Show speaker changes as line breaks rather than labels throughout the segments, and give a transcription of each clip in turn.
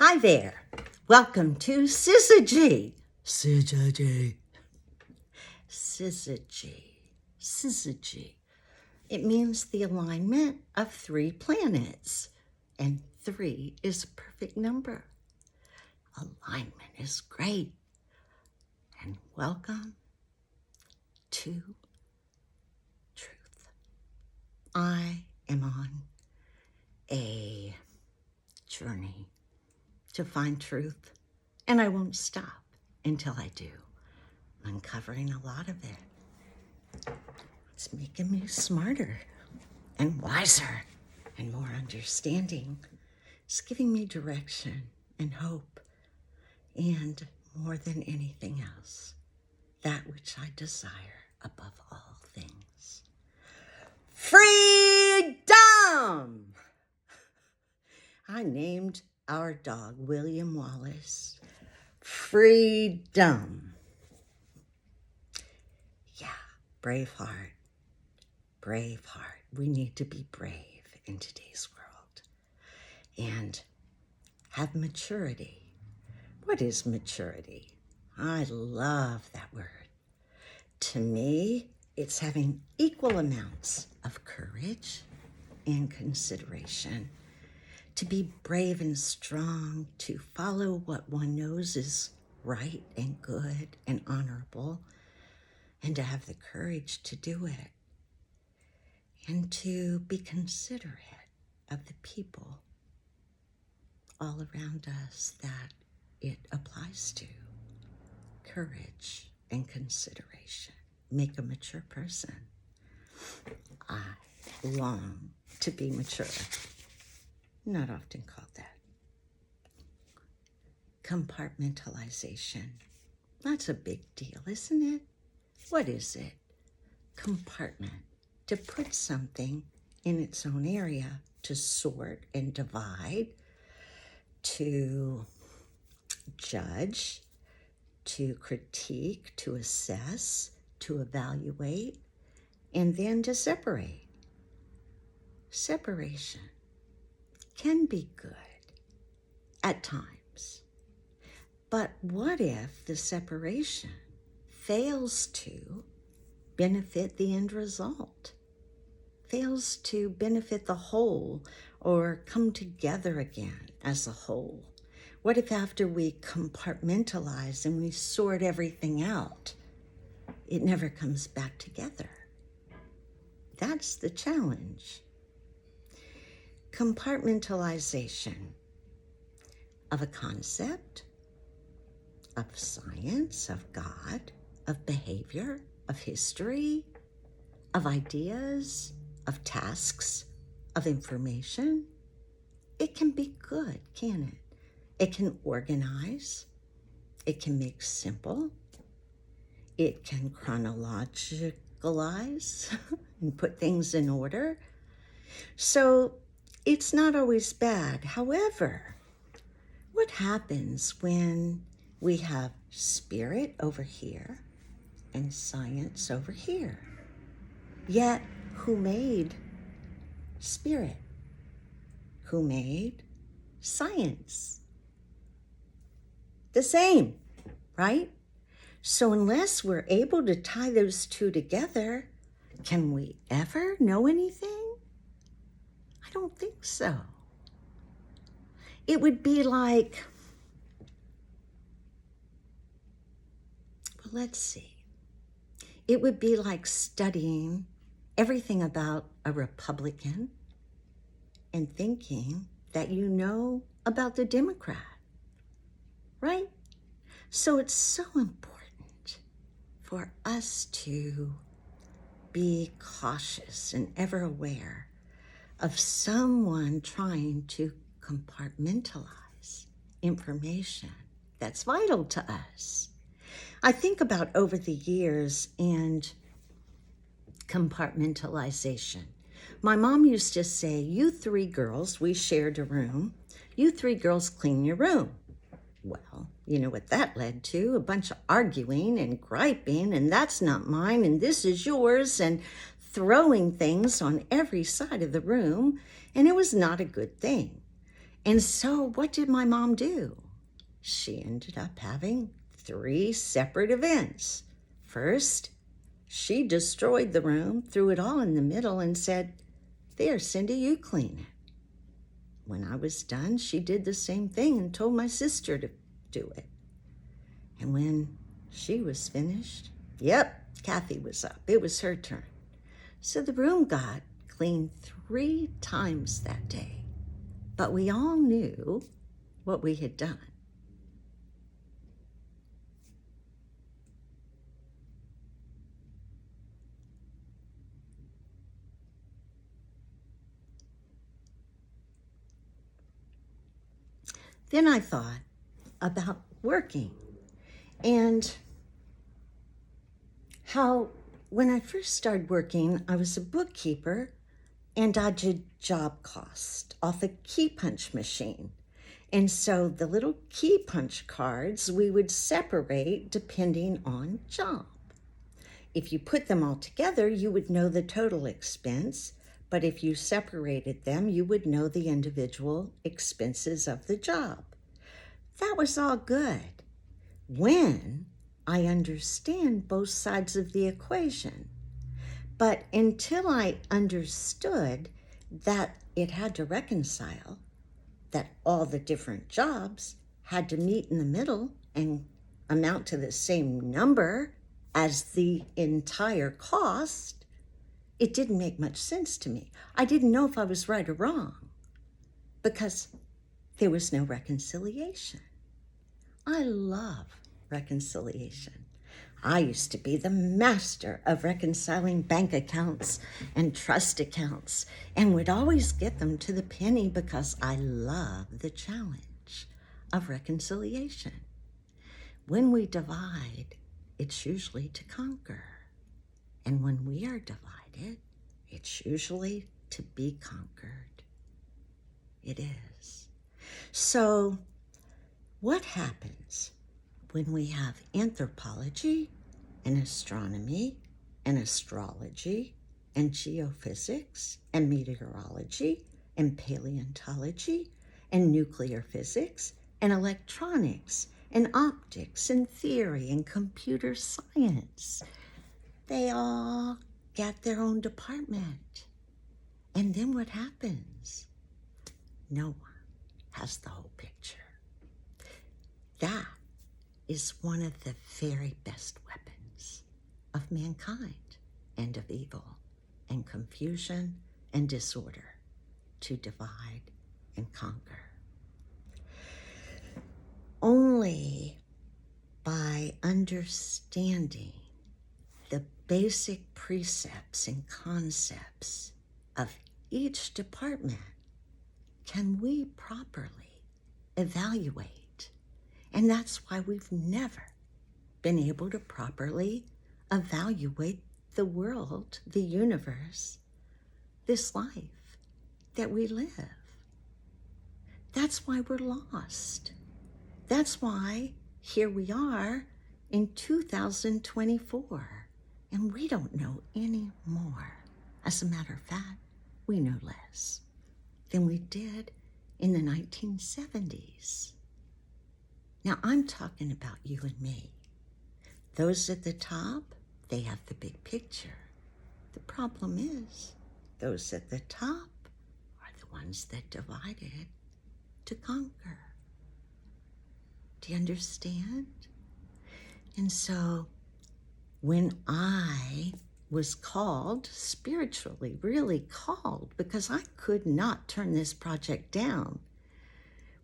Hi there. Welcome to Syzygy. Syzygy. Syzygy. It means the alignment of 3 planets, and 3 is a perfect number. Alignment is great. And welcome to truth. I am on a journey to find truth, and I won't stop until I do. I'm uncovering a lot of it. It's making me smarter and wiser and more understanding. It's giving me direction and hope, and more than anything else, that which I desire above all things. Freedom! I named our dog, William Wallace, Freedom. Yeah, brave heart. We need to be brave in today's world and have maturity. What is maturity? I love that word. To me, it's having equal amounts of courage and consideration, to be brave and strong, to follow what one knows is right and good and honorable, and to have the courage to do it, and to be considerate of the people all around us that it applies to. Courage and consideration make a mature person. I long to be mature. Not often called that. Compartmentalization. That's a big deal, isn't it? What is it? Compartment. To put something in its own area, to sort and divide, to judge, to critique, to assess, to evaluate, and then to separate. Separation can be good at times. But what if the separation fails to benefit the end result? Fails to benefit the whole or come together again as a whole? What if after we compartmentalize and we sort everything out, it never comes back together? That's the challenge. Compartmentalization of a concept, of science, of God, of behavior, of history, of ideas, of tasks, of information. It can be good, can it? It can organize. It can make simple. It can chronologicalize and put things in order. So it's not always bad. However, what happens when we have spirit over here and science over here? Yet, who made spirit? Who made science? The same, right? So unless we're able to tie those two together, can we ever know anything? I don't think so. It would be like, well, let's see. It would be like studying everything about a Republican and thinking that you know about the Democrat, right? So it's so important for us to be cautious and ever aware of someone trying to compartmentalize information that's vital to us. I think about over the years and compartmentalization. My mom used to say, you 3 girls, we shared a room, you 3 girls clean your room. Well, you know what that led to? A bunch of arguing and griping, and that's not mine, and this is yours, and throwing things on every side of the room, and it was not a good thing. And so what did my mom do? She ended up having 3 separate events. First, she destroyed the room, threw it all in the middle, and said, "There, Cindy, you clean it." When I was done, she did the same thing and told my sister to do it. And when she was finished, yep, Kathy was up. It was her turn. So the room got cleaned 3 times that day. But we all knew what we had done. Then I thought about working and how when I first started working, I was a bookkeeper and I did job cost off a key punch machine. And so the little key punch cards we would separate depending on job. If you put them all together, you would know the total expense, but if you separated them, you would know the individual expenses of the job. That was all good when I understand both sides of the equation. But until I understood that it had to reconcile, that all the different jobs had to meet in the middle and amount to the same number as the entire cost, it didn't make much sense to me. I didn't know if I was right or wrong because there was no reconciliation. I love reconciliation. I used to be the master of reconciling bank accounts and trust accounts and would always get them to the penny because I love the challenge of reconciliation. When we divide, it's usually to conquer. And when we are divided, it's usually to be conquered. It is. So, what happens when we have anthropology and astronomy and astrology and geophysics and meteorology and paleontology and nuclear physics and electronics and optics and theory and computer science? They all get their own department. And then what happens? No one has the whole picture. That is one of the very best weapons of mankind and of evil and confusion and disorder, to divide and conquer. Only by understanding the basic precepts and concepts of each department can we properly evaluate. And that's why we've never been able to properly evaluate the world, the universe, this life that we live. That's why we're lost. That's why here we are in 2024, and we don't know any more. As a matter of fact, we know less than we did in the 1970s. Now, I'm talking about you and me. Those at the top, they have the big picture. The problem is, those at the top are the ones that divided to conquer. Do you understand? And so, when I was called, spiritually, really called, because I could not turn this project down,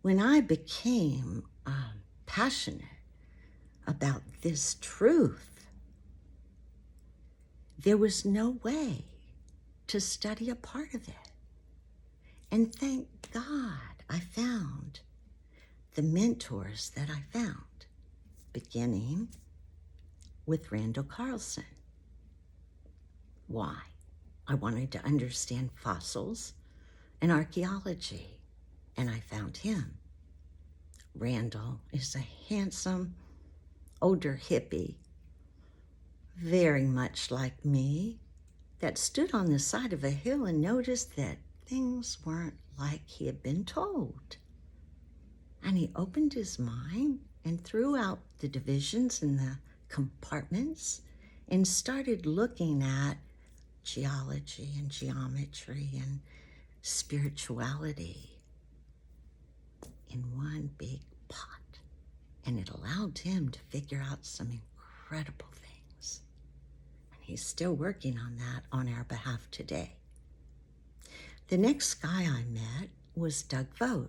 when I became passionate about this truth, there was no way to study a part of it. And thank God I found the mentors that I found, beginning with Randall Carlson. Why? I wanted to understand fossils and archaeology, and I found him. Randall is a handsome, older hippie, very much like me, that stood on the side of a hill and noticed that things weren't like he had been told. and he opened his mind and threw out the divisions and the compartments and started looking at geology and geometry and spirituality in one big pot. And it allowed him to figure out some incredible things. And he's still working on that on our behalf today. The next guy I met was Doug Vogt.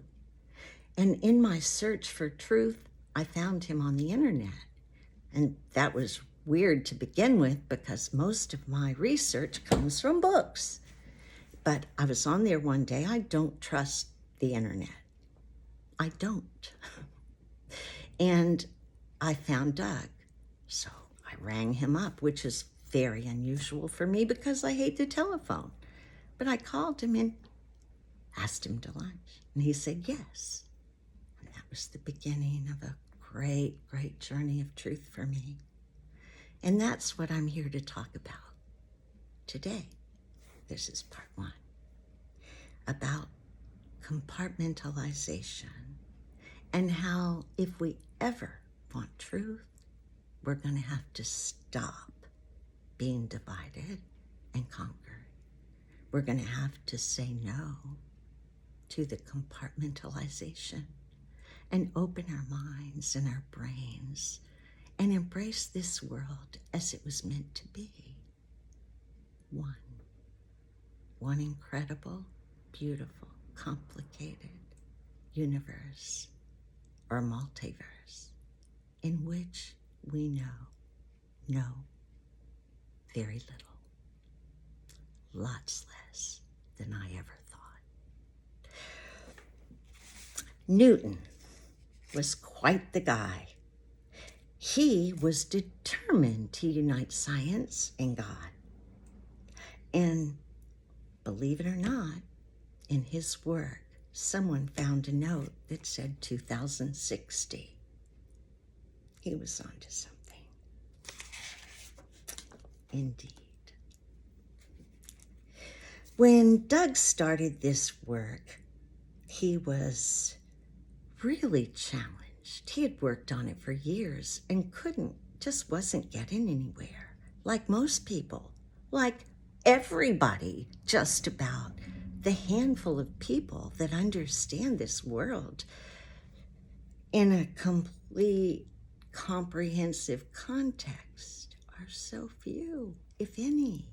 And in my search for truth, I found him on the internet. And that was weird to begin with because most of my research comes from books. But I was on there one day. I don't trust the internet. I don't. And I found Doug. So I rang him up, which is very unusual for me because I hate the telephone. But I called him and asked him to lunch. And he said yes. And that was the beginning of a great, great journey of truth for me. And that's what I'm here to talk about today. This is part 1, about compartmentalization and how if we ever want truth, we're going to have to stop being divided and conquered. We're going to have to say no to the compartmentalization and open our minds and our brains and embrace this world as it was meant to be. One incredible, beautiful, complicated universe or multiverse in which we know very little, lots less than I ever thought. Newton was quite the guy. He was determined to unite science and God. And believe it or not, in his work, someone found a note that said 2060. He was onto something. Indeed. When Doug started this work, he was really challenged. He had worked on it for years and just wasn't getting anywhere. Like most people, like everybody, just about. The handful of people that understand this world in a complete, comprehensive context are so few, if any.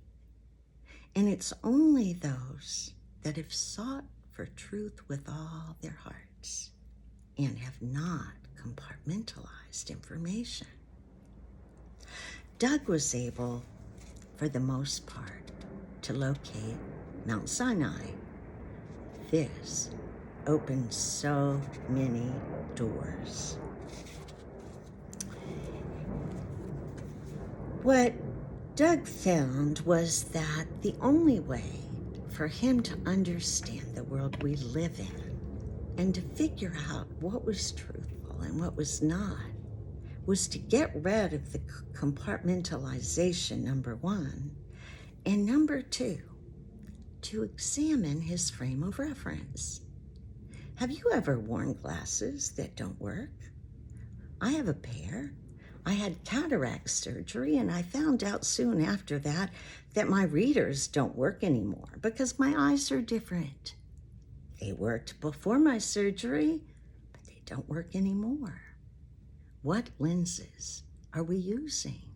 And it's only those that have sought for truth with all their hearts and have not compartmentalized information. Doug was able, for the most part, to locate Mount Sinai. This opened so many doors. What Doug found was that the only way for him to understand the world we live in and to figure out what was truthful and what was not was to get rid of the compartmentalization, number 1, and number 2, to examine his frame of reference. Have you ever worn glasses that don't work? I have a pair. I had cataract surgery, and I found out soon after that my readers don't work anymore because my eyes are different. They worked before my surgery, but they don't work anymore. What lenses are we using?